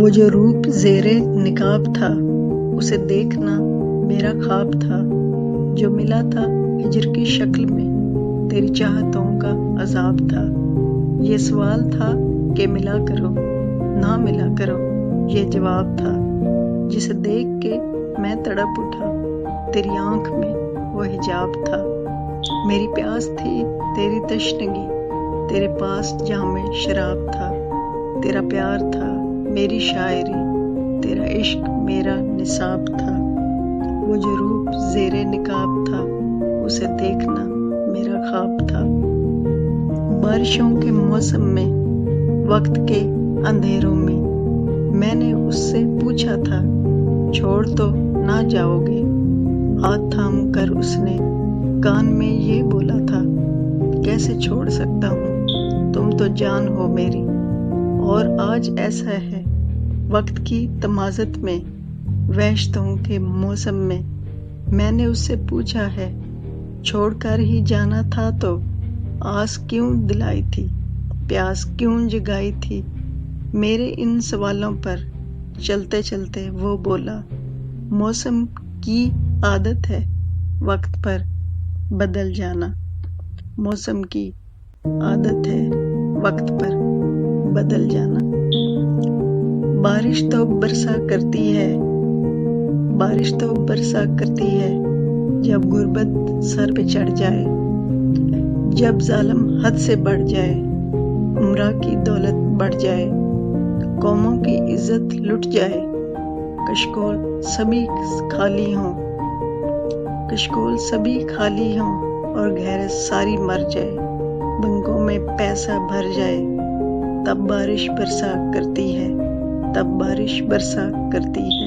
وہ جو روپ زیر نقاب تھا اسے دیکھنا میرا خواب تھا، جو ملا تھا ہجر کی شکل میں تیری چاہتوں کا عذاب تھا۔ یہ سوال تھا کہ ملا کرو نہ ملا کرو، یہ جواب تھا جسے دیکھ کے میں تڑپ اٹھا، تیری آنکھ میں وہ حجاب تھا۔ میری پیاس تھی تیری تشنگی، تیرے پاس جام شراب تھا، تیرا پیار تھا میری شاعری، تیرا عشق میرا نصاب تھا۔ وہ جو روپ زیر نقاب تھا اسے دیکھنا میرا خواب تھا۔ بارشوں کے موسم میں، وقت کے اندھیروں میں نے اس سے پوچھا تھا چھوڑ تو نہ جاؤ گے؟ ہاتھ تھام کر اس نے کان میں یہ بولا تھا کیسے چھوڑ سکتا ہوں، تم تو جان ہو میری۔ اور آج ایسا ہے وقت کی تمازت میں، وحشتوں کے موسم میں نے اس سے پوچھا ہے چھوڑ کر ہی جانا تھا تو آس کیوں دلائی تھی، پیاس کیوں جگائی تھی۔ میرے ان سوالوں پر چلتے چلتے وہ بولا موسم کی عادت ہے وقت پر بدل جانا، موسم کی عادت ہے وقت پر بدل جانا۔ بارش تو برسا کرتی ہے، بارش تو برسا کرتی ہے، جب غربت سر پہ چڑھ جائے، جب ظالم حد سے بڑھ جائے، امراء کی دولت بڑھ جائے، قوموں کی عزت لٹ جائے، کشکول سبھی خالی ہوں، کشکول سبھی خالی ہوں اور غیرت ساری مر جائے، بنکوں میں پیسہ بھر جائے، تب بارش برسا کرتی ہے، تب بارش برسا کرتی ہے۔